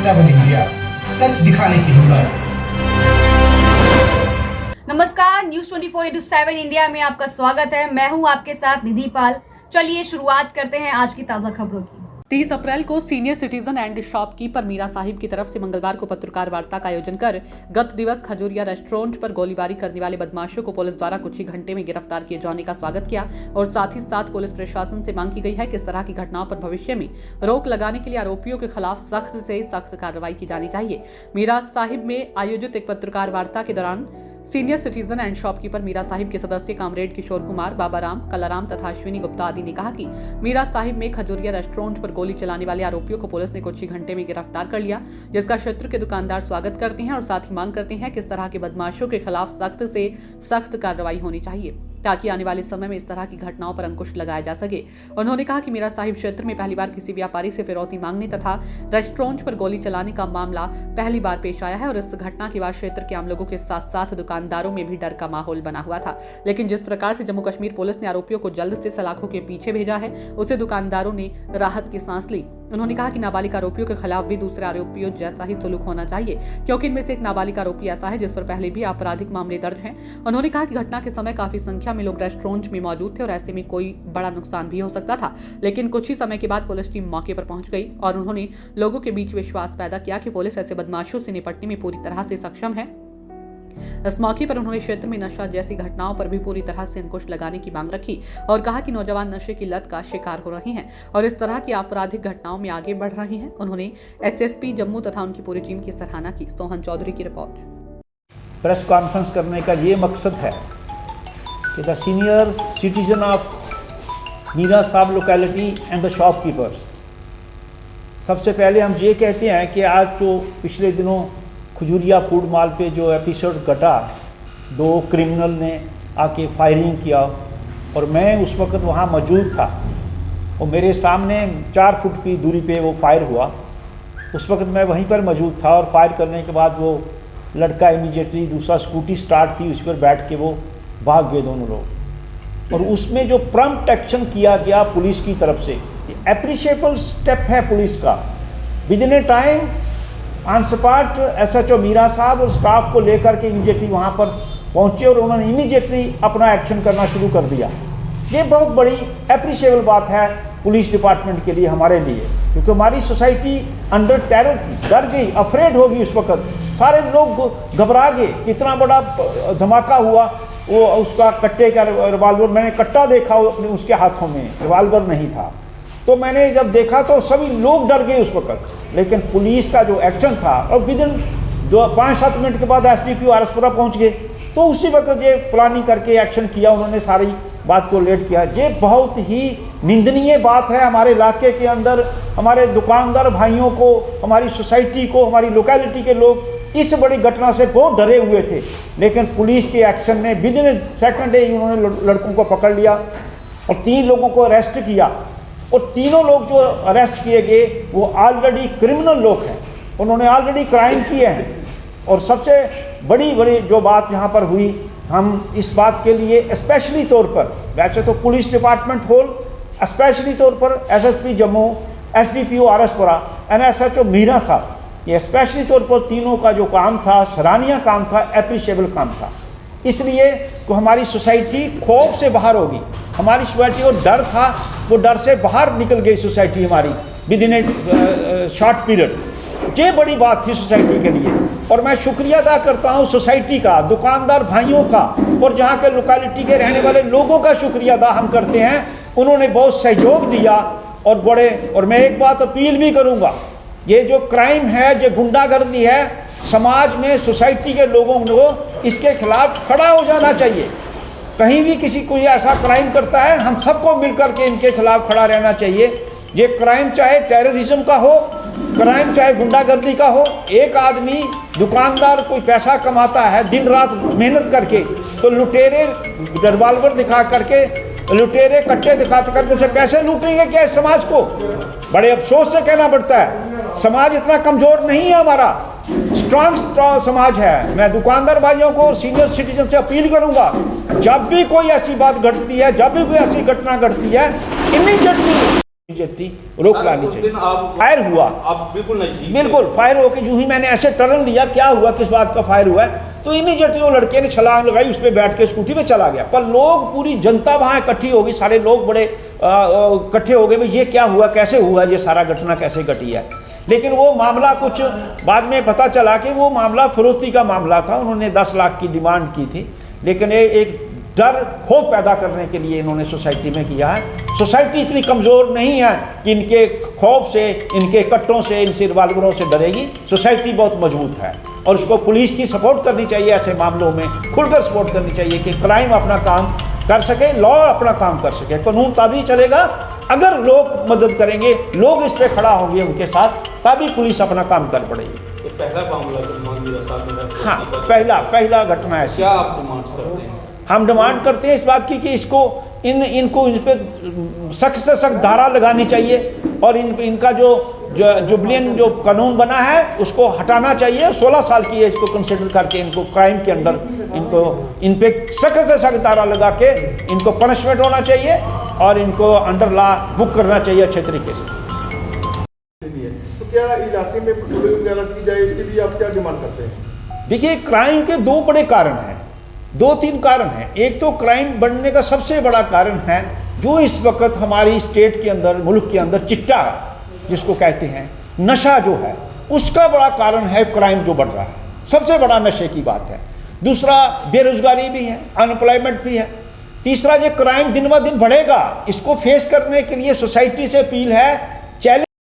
7 India, सच दिखाने की हिम्मत। नमस्कार, न्यूज 24/7 इंडिया में आपका स्वागत है। मैं हूं आपके साथ निधि पाल। चलिए शुरुआत करते हैं आज की ताजा खबरों की। 30 अप्रैल को senior citizen and shopkeeper Miran Sahib की तरफ से मंगलवार को पत्रकार वार्ता का आयोजन कर गत दिवस खजूरिया रेस्टोरेंट पर गोलीबारी करने वाले बदमाशों को पुलिस द्वारा कुछ ही घंटे में गिरफ्तार किए जाने का स्वागत किया और साथ ही साथ पुलिस प्रशासन से मांग की गई है कि इस तरह की घटनाओं पर भविष्य में रोक लगाने के लिए आरोपियों के खिलाफ सख्त से सख्त कार्रवाई की जानी चाहिए। मीरा साहिब में आयोजित एक पत्रकार वार्ता के दौरान senior citizen and shopkeeper Miran Sahib के सदस्य कामरेड किशोर कुमार, बाबाराम, कलाराम तथा अश्विनी गुप्ता आदि ने कहा कि मीरा साहिब में खजूरिया रेस्टोरेंट पर गोली चलाने वाले आरोपियों को पुलिस ने कुछ ही घंटे में गिरफ्तार कर लिया, जिसका क्षेत्र के दुकानदार स्वागत करते हैं और साथ ही मांग करते हैं कि इस तरह के बदमाशों के खिलाफ सख्त से सख्त कार्रवाई होनी चाहिए ताकि आने वाले समय में इस तरह की घटनाओं पर अंकुश लगाया जा सके। उन्होंने कहा कि मीरा साहिब क्षेत्र में पहली बार किसी व्यापारी से फिरौती मांगने तथा रेस्टोरेंट पर गोली चलाने का मामला पहली बार पेश आया है और इस घटना के बाद क्षेत्र के आम लोगों के साथ साथ दुकानदारों में भी डर का माहौल बना हुआ था। लेकिन जिस प्रकार से जम्मू कश्मीर पुलिस ने आरोपियों को जल्द से सलाखों के पीछे भेजा है, उसे दुकानदारों ने राहत की सांस ली। उन्होंने कहा कि नाबालिग आरोपियों के खिलाफ भी दूसरे आरोपियों जैसा ही सलूक होना चाहिए, क्योंकि इनमें से एक नाबालिग आरोपी ऐसा है जिस पर पहले भी आपराधिक मामले दर्ज हैं। उन्होंने कहा कि घटना के समय काफी संख्या में लोग रेस्टोरेंट में मौजूद थे और ऐसे में कोई बड़ा नुकसान भी हो सकता था, लेकिन कुछ ही समय के बाद पुलिस टीम मौके पर पहुंच गई और उन्होंने लोगों के बीच विश्वास पैदा किया कि पुलिस ऐसे बदमाशों से निपटने में पूरी तरह से सक्षम है। इस मौके पर उन्होंने क्षेत्र में नशा जैसी घटनाओं पर भी पूरी तरह से अंकुश लगाने की मांग रखी और कहा कि नौजवान नशे की लत का शिकार हो रहे हैं और इस तरह की आपराधिक घटनाओं में आगे बढ़ रहे हैं। उन्होंने एसएसपी जम्मू तथा उनकी पूरी टीम की सराहना की। सोहन चौधरी की रिपोर्ट। प्रेस कॉन्फ्रेंस करने का ये मकसद है कि the senior citizen of Miran Sahib locality and the shopkeepers, सबसे पहले हम ये कहते हैं कि आज जो पिछले दिनों खजूरिया फूड मॉल पे जो एपिसोड घटा, 2 क्रिमिनल ने आके फायरिंग किया और मैं उस वक्त वहाँ मौजूद था और मेरे सामने 4 फुट की दूरी पे वो फायर हुआ। उस वक्त मैं वहीं पर मौजूद था और फायर करने के बाद वो लड़का इमीडिएटली, दूसरा स्कूटी स्टार्ट थी उस पर बैठ के वो भाग गए दोनों लोग। और उसमें जो प्रॉम्प्ट एक्शन किया गया पुलिस की तरफ से, एप्रिशिएबल स्टेप है पुलिस का। Within a time on spot SHO Miran Sahib और स्टाफ को लेकर के इमीडिएटली वहाँ पर पहुँचे और उन्होंने इमीडिएटली अपना एक्शन करना शुरू कर दिया। ये बहुत बड़ी एप्रिशिएबल बात है पुलिस डिपार्टमेंट के लिए, हमारे लिए, क्योंकि हमारी सोसाइटी अंडर टेरर थी, डर गई, अफ्रेड होगी। उस वक्त सारे लोग घबरा गए, कितना बड़ा धमाका हुआ। वो उसका कट्टे का रिवाल्वर, मैंने कट्टा देखा अपने उसके हाथों में, रिवाल्वर नहीं था। तो मैंने जब देखा तो सभी लोग डर गए उस वक्त, लेकिन पुलिस का जो एक्शन था और विद इन 5-7 मिनट के बाद एसडीपीओ आरएसपुरा पहुंच गए, तो उसी वक्त ये प्लानिंग करके एक्शन किया उन्होंने, सारी बात को लेट किया। ये बहुत ही निंदनीय बात है। हमारे इलाके के अंदर हमारे दुकानदार भाइयों को, हमारी सोसाइटी को, हमारी लोकेलिटी के लोग इस बड़ी घटना से बहुत डरे हुए थे, लेकिन पुलिस के एक्शन में विद इन सेकंड डे उन्होंने लड़कों को पकड़ लिया और 3 लोगों को अरेस्ट किया। और तीनों लोग जो अरेस्ट किए गए वो ऑलरेडी क्रिमिनल लोग हैं, उन्होंने ऑलरेडी क्राइम किए हैं। और सबसे बड़ी जो बात यहाँ पर हुई, हम इस बात के लिए स्पेशली तौर पर, वैसे तो पुलिस डिपार्टमेंट होल, स्पेशली तौर पर SSP Jammu, SDPO RS Pura and SHO Miran Sahib, ये स्पेशली तौर पर तीनों का जो काम था, सराहनीय काम था, एप्रिशिएबल काम था। इसलिए तो हमारी सोसाइटी खौफ से बाहर होगी। हमारी सोसाइटी को डर था, वो डर से बाहर निकल गई सोसाइटी हमारी with in A short period. ये बड़ी बात थी सोसाइटी के लिए और मैं शुक्रिया अदा करता हूँ सोसाइटी का, दुकानदार भाइयों का और जहाँ के लोकेलिटी के रहने वाले लोगों का शुक्रिया अदा हम करते हैं। उन्होंने बहुत सहयोग दिया और मैं एक बात अपील भी करूँगा, ये जो क्राइम है, जो गुंडागर्दी है, समाज में सोसाइटी के लोगों को इसके खिलाफ खड़ा हो जाना चाहिए। कहीं भी किसी कोई ऐसा क्राइम करता है, हम सबको मिलकर के इनके खिलाफ खड़ा रहना चाहिए। ये क्राइम चाहे टेररिज्म का हो, क्राइम चाहे गुंडागर्दी का हो, एक आदमी दुकानदार कोई पैसा कमाता है दिन रात मेहनत करके, तो लुटेरे रिवाल्वर दिखा करके, लुटेरे कट्टे दिखा करके उसे कैसे लूटेंगे क्या इस समाज को? बड़े अफसोस से कहना पड़ता है, समाज इतना कमजोर नहीं है, हमारा स्ट्रांग समाज है। मैं दुकानदार भाइयों को, सीनियर सिटीजन से अपील करूंगा, जब भी कोई ऐसी बात घटती है, जब भी कोई ऐसी घटना घटती है, इमीडिएटली रोक लानी चाहिए। फायर हुआ, आप बिल्कुल नहीं, बिल्कुल फायर होके जो ही मैंने ऐसे टर्न लिया, क्या हुआ, किस बात का फायर हुआ है, तो इमीडिएटली वो लड़के ने छलांग लगाई, उस पर बैठ के स्कूटी पे चला गया। पर लोग, पूरी जनता वहाँ इकट्ठी हो गई, सारे लोग बड़े इकट्ठे हो गए, भाई ये क्या हुआ, कैसे हुआ, ये सारा घटना कैसे घटी है। लेकिन वो मामला कुछ बाद में पता चला कि वो मामला फिरौती का मामला था, उन्होंने 10 लाख की डिमांड की थी, लेकिन एक डर खौफ पैदा करने के लिए इन्होंने सोसाइटी में किया है। सोसाइटी इतनी कमज़ोर नहीं है कि इनके खौफ से, इनके कट्टों से, इनसे रिवाल्वरों से डरेगी। सोसाइटी बहुत मजबूत है और उसको पुलिस की सपोर्ट करनी चाहिए, ऐसे मामलों में खुलकर सपोर्ट करनी चाहिए कि क्राइम अपना काम कर सके, लॉ अपना काम कर सके। कानून तभी चलेगा अगर लोग मदद करेंगे, लोग इस पर खड़ा होंगे उनके साथ, तभी पुलिस अपना काम कर पड़ेगी। तो पहला मामला, हाँ, पहला घटना ऐसी। क्या आप डिमांड करते हैं? हम डिमांड करते हैं इस बात की कि इनको इस पर सख्त से सख्त धारा लगानी चाहिए और इनका जो जुबलियन जो कानून बना है उसको हटाना चाहिए। 16 साल की एज को कंसिडर करके इनको क्राइम के अंदर इन पे सख्त से सख्त धारा लगा के इनको पनिशमेंट होना चाहिए और इनको अंडर लॉ बुक करना चाहिए अच्छे तरीके से। तो क्या इलाके में पेट्रोलिंग वगैरह की जाए, इसके लिए आप क्या डिमांड करते हैं? देखिए, क्राइम के 2 बड़े कारण हैं, 2-3 कारण हैं। एक तो क्राइम बढ़ने का सबसे बड़ा कारण है जो इस वक्त हमारी स्टेट के अंदर, मुल्क के अंदर चिट्टा जिसको कहते हैं, नशा जो है, उसका बड़ा कारण है क्राइम जो बढ़ रहा है, सबसे बड़ा नशे की बात है। दूसरा बेरोजगारी भी है, अनएम्प्लॉयमेंट भी है। तीसरा ये क्राइम दिन ब दिन बढ़ेगा, इसको फेस करने के लिए सोसाइटी से अपील है, चैलेंज